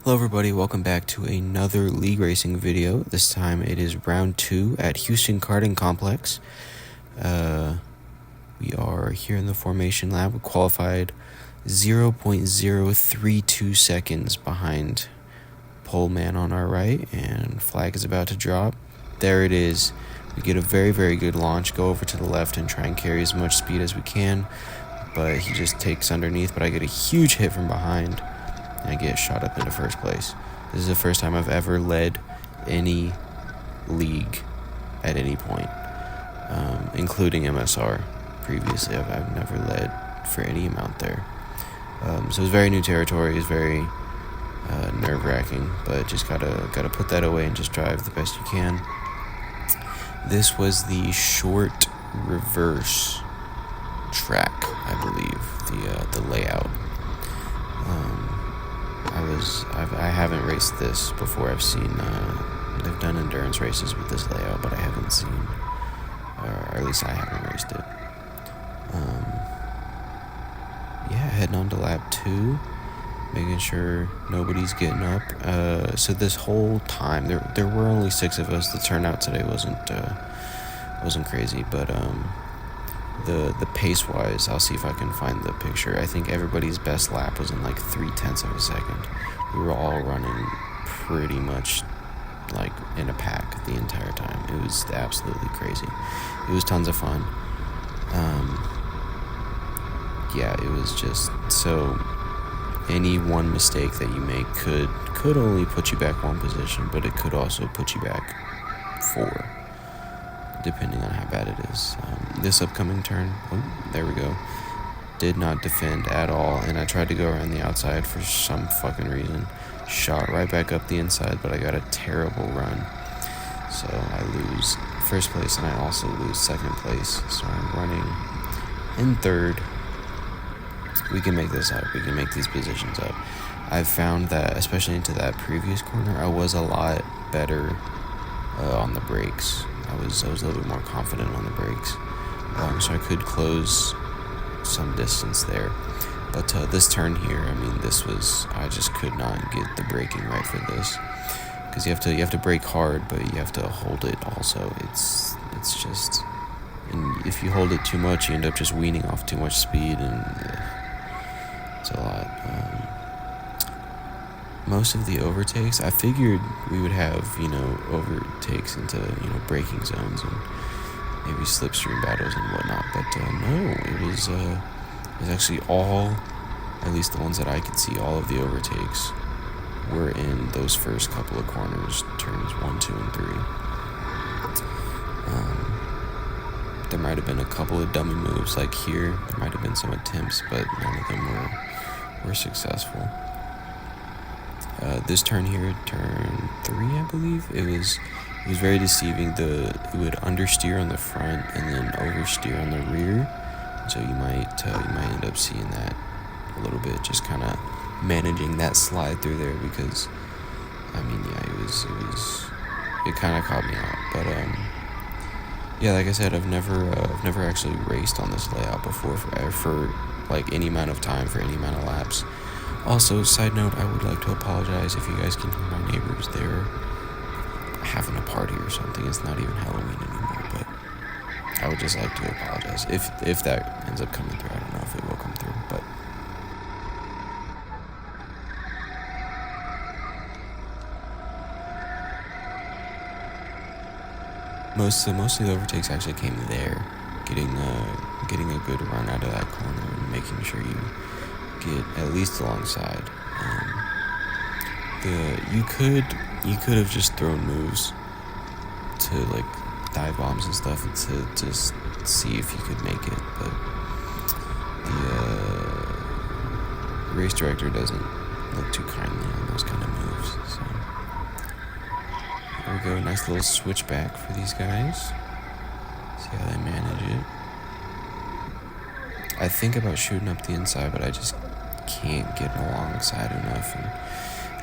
Hello everybody, welcome back to another league racing video. This time it is round 2 at Houston Karting Complex. We are here in the formation lab. We qualified 0.032 seconds behind pole man on our right, and flag is about to drop. There it is. We get a very good launch, go over to the left and try and carry as much speed as we can, but he just takes underneath, but I get a huge hit from behind. I get shot up into first place. This is the first time I've ever led any league at any point, including MSR. Previously, I've never led for any amount there. So it's very new territory. It's very nerve-wracking, but just gotta put that away and just drive the best you can. This was the short reverse track, I believe, the layout. I haven't raced this before. I've seen they've done endurance races with this layout, but I haven't seen, or at least I haven't raced it. Heading on to lap 2, making sure nobody's getting up. So this whole time there were only 6 of us. The turnout today wasn't crazy, but the pace wise, I'll see if I can find the picture. I think everybody's best lap was in like 0.3 of a second. We were all running pretty much like in a pack the entire time. It was absolutely crazy. It was tons of fun. It was just so any one mistake that you make could only put you back 1 position, but it could also put you back 4, depending on how bad it is. This upcoming turn, there we go, did not defend at all, and I tried to go around the outside for some fucking reason. Shot right back up the inside, but I got a terrible run. So I lose first place, and I also lose second place. So I'm running in third. We can make this up. We can make these positions up. I've found that, especially into that previous corner, I was a lot better on the brakes. I was a little bit more confident on the brakes, so I could close some distance there. But this turn here, I just could not get the braking right for this, because you have to brake hard, but you have to hold it also. It's just, and if you hold it too much, you end up just weaning off too much speed, and it's a lot. Most of the overtakes, I figured we would have, overtakes into, braking zones and maybe slipstream battles and whatnot, but no, it was actually all, at least the ones that I could see, all of the overtakes were in those first couple of corners, turns 1, 2, and 3. There might have been a couple of dummy moves, like here, there might have been some attempts, but none of them were successful. This turn here, turn 3, I believe, it was very deceiving. It would understeer on the front and then oversteer on the rear, so you might end up seeing that a little bit, just kind of managing that slide through there, because it kind of caught me out. But like I said, I've never actually raced on this layout before for like any amount of time, for any amount of laps. Also, side note, I would like to apologize if you guys can hear my neighbors. They're having a party or something. It's not even Halloween anymore, but I would just like to apologize if that ends up coming through. I don't know if it will come through, but most of the overtakes actually came there, getting a good run out of that corner and making sure you get at least alongside. You could have just thrown moves to like dive bombs and stuff to just see if you could make it, but the race director doesn't look too kindly on those kind of moves. So there we go, nice little switchback for these guys. See how they manage it. I think about shooting up the inside, but I just can't get alongside enough, and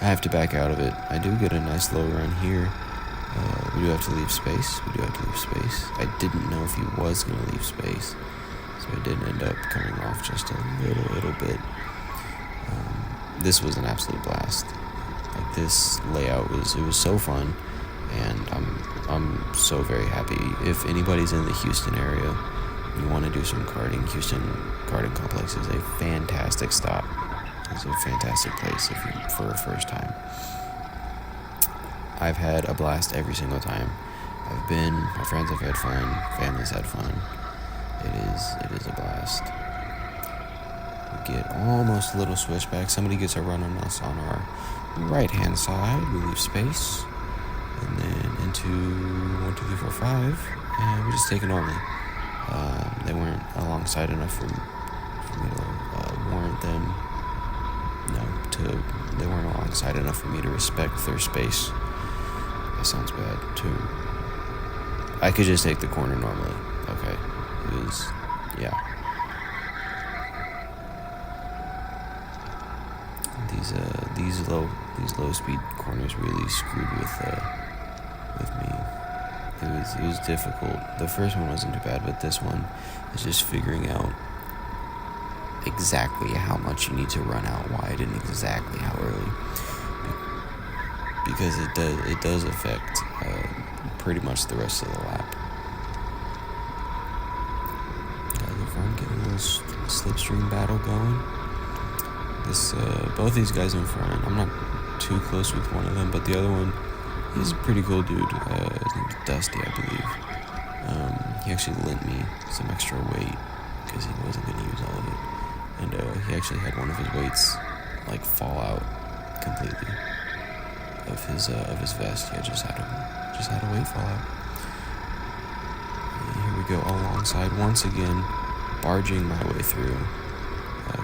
I have to back out of it. I do get a nice low run here. We do have to leave space. I didn't know if he was going to leave space, so it did end up coming off just a little bit. This was an absolute blast. this layout was so fun, and I'm so very happy. If anybody's in the Houston area, you want to do some karting, Houston Karting Complex is a fantastic stop. It's a fantastic place for a first time. I've had a blast every single time I've been. My friends have had fun, family's had fun. It is a blast. We get almost a little switchback. Somebody gets a run on us on our right hand side. We leave space, and then into 1, 2, 3, 4, 5, and we just take it normally. They weren't alongside enough for me to warrant them. They weren't alongside enough for me to respect their space. That sounds bad too. I could just take the corner normally. Okay, it was, yeah. These low speed corners really screwed with me. It was difficult. The first one wasn't too bad, but this one is just figuring out exactly how much you need to run out wide and exactly how early, because it does affect pretty much the rest of the lap. If I'm getting a little slipstream battle going, both these guys in front, I'm not too close with one of them, but the other one, he's a pretty cool dude. His name's Dusty, I believe. He actually lent me some extra weight because he wasn't going to use all of it. And he actually had one of his weights fall out completely of his vest. He just had a weight fall out. And here we go alongside once again, barging my way through.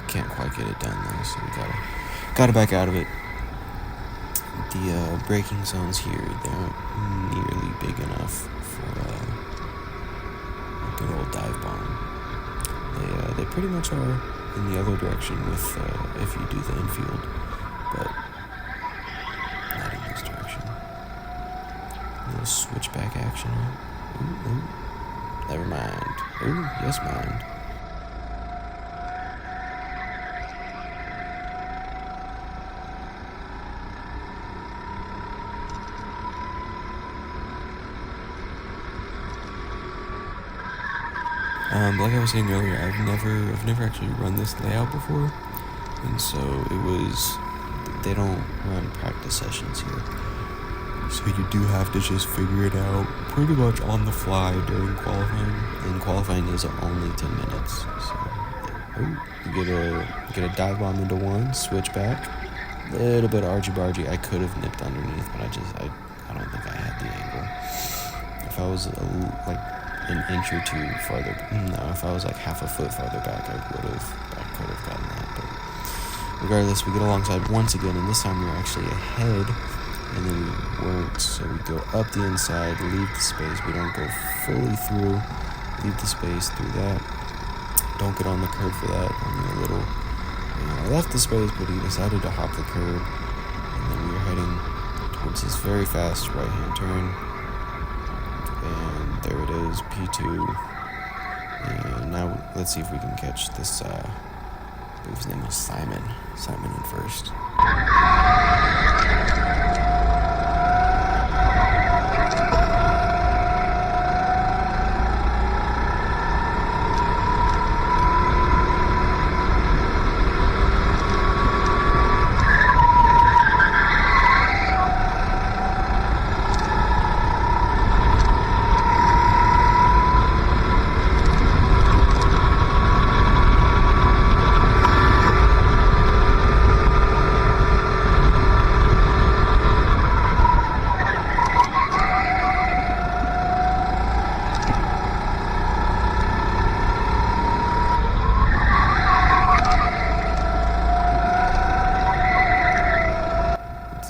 Can't quite get it done though, so we gotta back out of it. The braking zones here, they aren't nearly big enough for a good old dive bomb. They pretty much are in the other direction with if you do the infield, but not in this direction. A little switchback action. Ooh, never mind. Ooh, yes mind. Like I was saying earlier, I've never actually run this layout before, and so they don't run practice sessions here, so you do have to just figure it out pretty much on the fly during qualifying, and qualifying is only 10 minutes, so you get a dive bomb into one, switch back, a little bit of argy-bargy. I could have nipped underneath, but I don't think I had the angle. If I was an inch or two farther, if I was half a foot farther back, I could have gotten that. But regardless, we get alongside once again, and this time we were actually ahead, and then we weren't. So we go up the inside, leave the space. We don't go fully through, leave the space through that. Don't get on the curb for that. I left the space, but he decided to hop the curb, and then we were heading towards this very fast right-hand turn. And there it is, P2. And now let's see if we can catch this, I believe his name was Simon in first.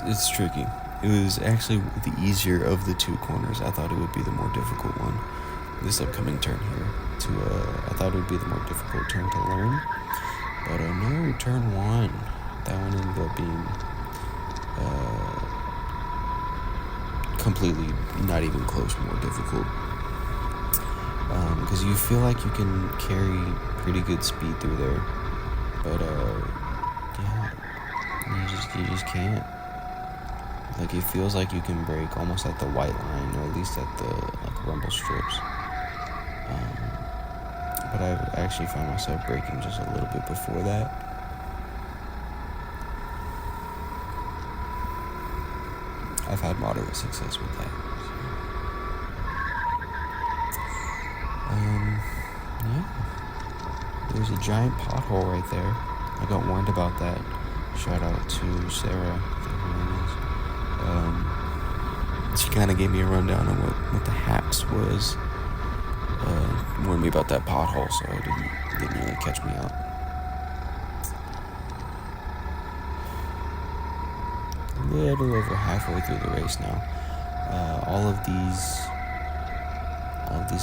It's tricky. It was actually the easier of the two corners. I thought it would be the more difficult one. This upcoming turn here. I thought it would be the more difficult turn to learn. But no, turn one. That one ended up being completely, not even close, more difficult. Because you feel like you can carry pretty good speed through there. But, yeah, you just can't. Like, it feels like you can brake almost at the white line, or at least at the, like, rumble strips. But I've actually found myself braking just a little bit before that. I've had moderate success with that. Yeah. There's a giant pothole right there. I got warned about that. Shout out to Sarah, I think her name is. She kind of gave me a rundown on what the haps was. Warned me about that pothole, so it didn't really catch me out. A little over halfway through the race now. All of these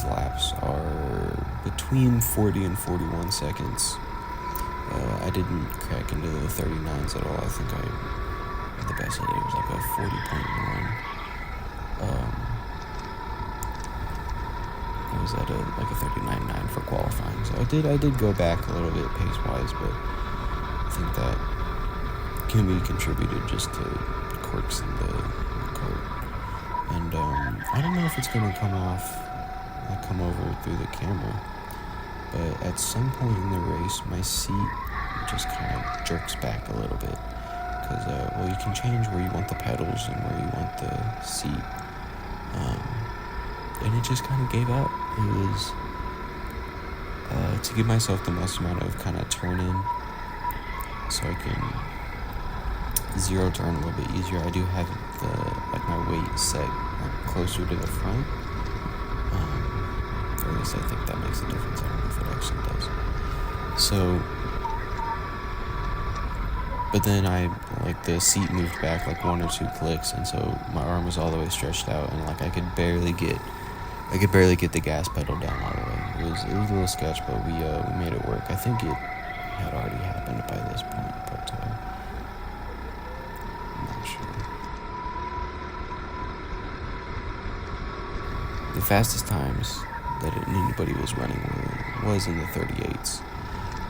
laps are between 40 and 41 seconds. I didn't crack into the 39s at all. I think the best I did was like a 40.1. I was at a 39.9 for qualifying, so I did go back a little bit pace wise, but I think that can be contributed just to quirks in the cart. And I don't know if it's gonna come over through the camera, but at some point in the race, my seat just kind of jerks back a little bit, because you can change where you want the pedals and where you want the seat, and it just kind of gave out. It was to give myself the most amount of kind of turn in, so I can zero turn a little bit easier. I do have my weight set closer to the front. Or at least I think that makes a difference. I don't know if it actually does. So, but then the seat moved back like 1 or 2 clicks, and so my arm was all the way stretched out, and like I could barely get the gas pedal down all the way. It was a little sketch, but we made it work. I think it had already happened by this point, but I'm not sure. The fastest times that anybody was running was in the 38s.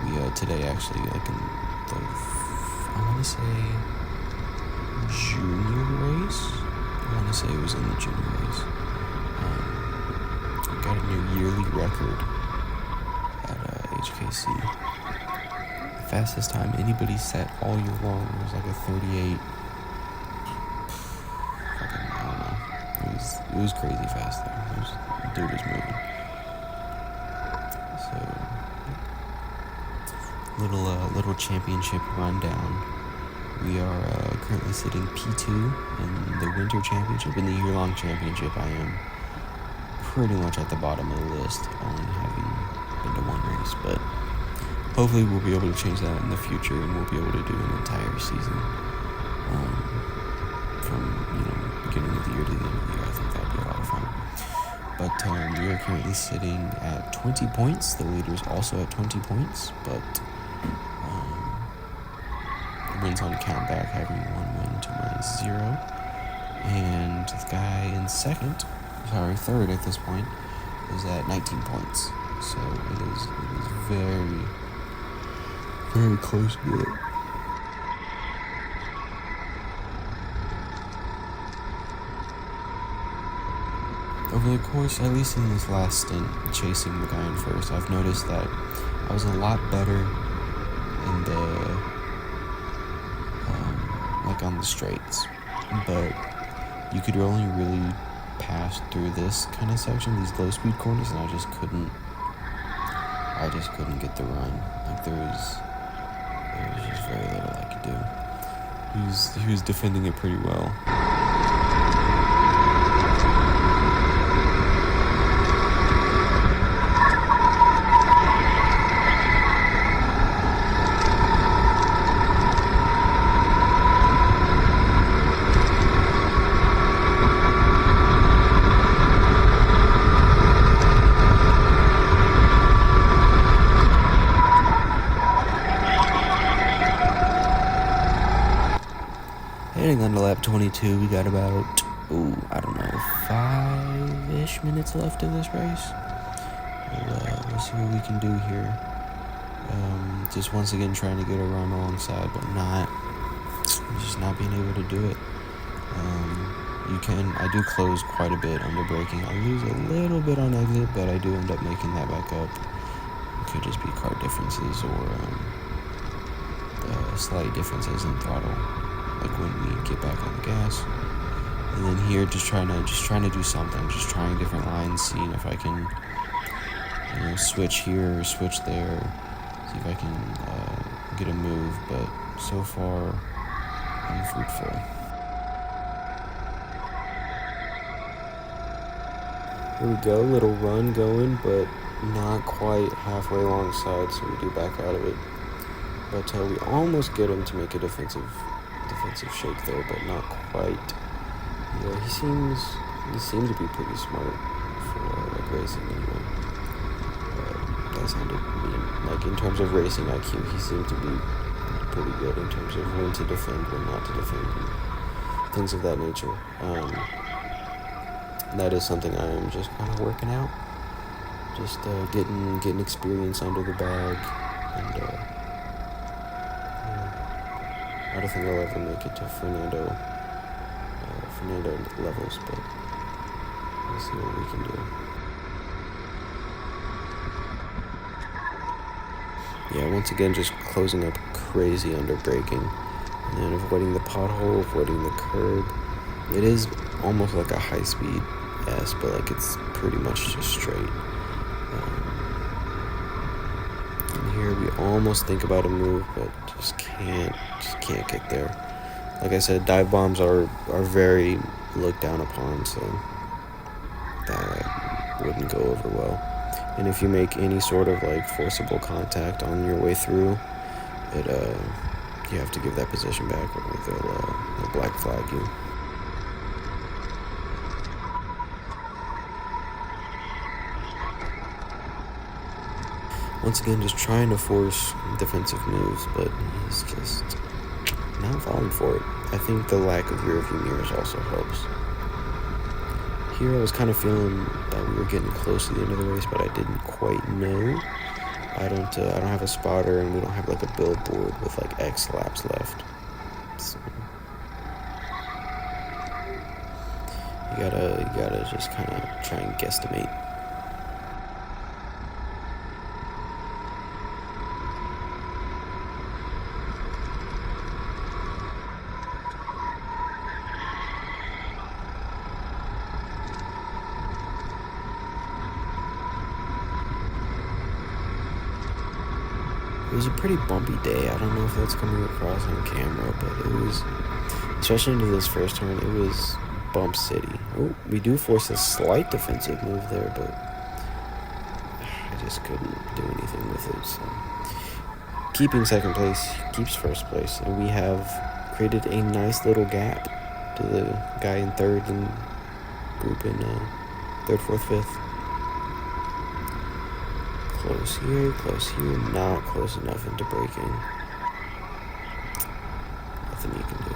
We today actually, like in the, I want to say junior race. I want to say it was in the junior race. We got a new yearly record at HKC. The fastest time anybody set all year long was like a 38. Fucking, I don't know. It was crazy fast though. The dude was moving. So, little championship rundown. We are currently sitting P2 in the winter championship. In the year-long championship, I am pretty much at the bottom of the list, only having been to one race. But hopefully we'll be able to change that in the future, and we'll be able to do an entire season from beginning of the year to the end of the year. I think that'd be a lot of fun. But we are currently sitting at 20 points. The leader is also at 20 points, but wins on countback, having 1 win to my 0. And the guy in third at this point, is at 19 points. So it is very, very close to it. Over the course, at least in this last stint, chasing the guy in first, I've noticed that I was a lot better in the, on the straights, but you could only really pass through this kind of section, these low speed corners, and I just couldn't get the run. Like there was just very little I could do. He was defending it pretty well. Heading on to lap 22, we got about, 5-ish minutes left of this race. We'll see what we can do here. Just once again trying to get a run alongside, but just not being able to do it. I do close quite a bit under braking. I lose a little bit on exit, but I do end up making that back up. It could just be car differences or slight differences in throttle, like when we get back on the gas. And then here, just trying to do something, just trying different lines, seeing if I can, switch here or switch there, see if I can get a move. But so far, unfruitful. Here we go, little run going, but not quite halfway alongside, so we do back out of it. But we almost get him to make a defensive shake there, but not quite. Yeah, he seemed to be pretty smart for racing anyway. That sounded mean. Like in terms of racing IQ, he seemed to be pretty good in terms of when to defend, when not to defend, and things of that nature. That is something I am just kind of working out. Just getting experience under the bag, and I don't think I'll ever make it to Fernando levels, but we'll see what we can do. Yeah, once again, just closing up crazy under braking, and then avoiding the pothole, avoiding the curb. It is almost like a high-speed S, but like it's pretty much just straight. And here we almost think about a move, but just can't get there. Like I said, dive bombs are very looked down upon, so that wouldn't go over well. And if you make any sort of like forcible contact on your way through, you have to give that position back, or they'll black flag you. Once again, just trying to force defensive moves, but he's just not falling for it. I think the lack of rear view mirrors also helps. Here I was kind of feeling that we were getting close to the end of the race, but I didn't quite know. I don't have a spotter, and we don't have like a billboard with like X laps left. So you gotta just kind of try and guesstimate. It was a pretty bumpy day. I don't know if that's coming across on camera, but it was, especially into this first turn, it was bump city. Oh, we do force a slight defensive move there, but I just couldn't do anything with it. So keeping second place keeps first place, and we have created a nice little gap to the guy in third and group in third, fourth, fifth. Close here, not close enough into braking. Nothing you can do.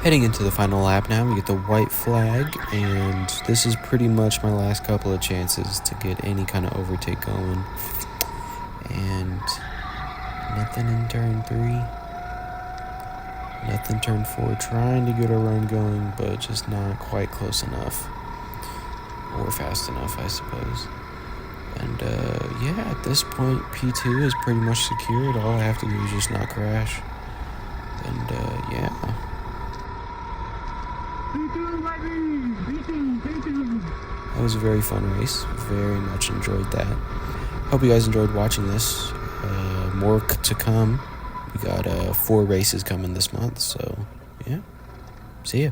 Heading into the final lap now, we get the white flag, and this is pretty much my last couple of chances to get any kind of overtake going. And nothing in turn 3. Nothing turn 4. Trying to get a run going, but just not quite close enough. Or fast enough, I suppose. And yeah, at this point, P2 is pretty much secured. All I have to do is just not crash. And yeah. That was a very fun race. Very much enjoyed that. Hope you guys enjoyed watching this. More to come. We got 4 races coming this month, so yeah. See ya.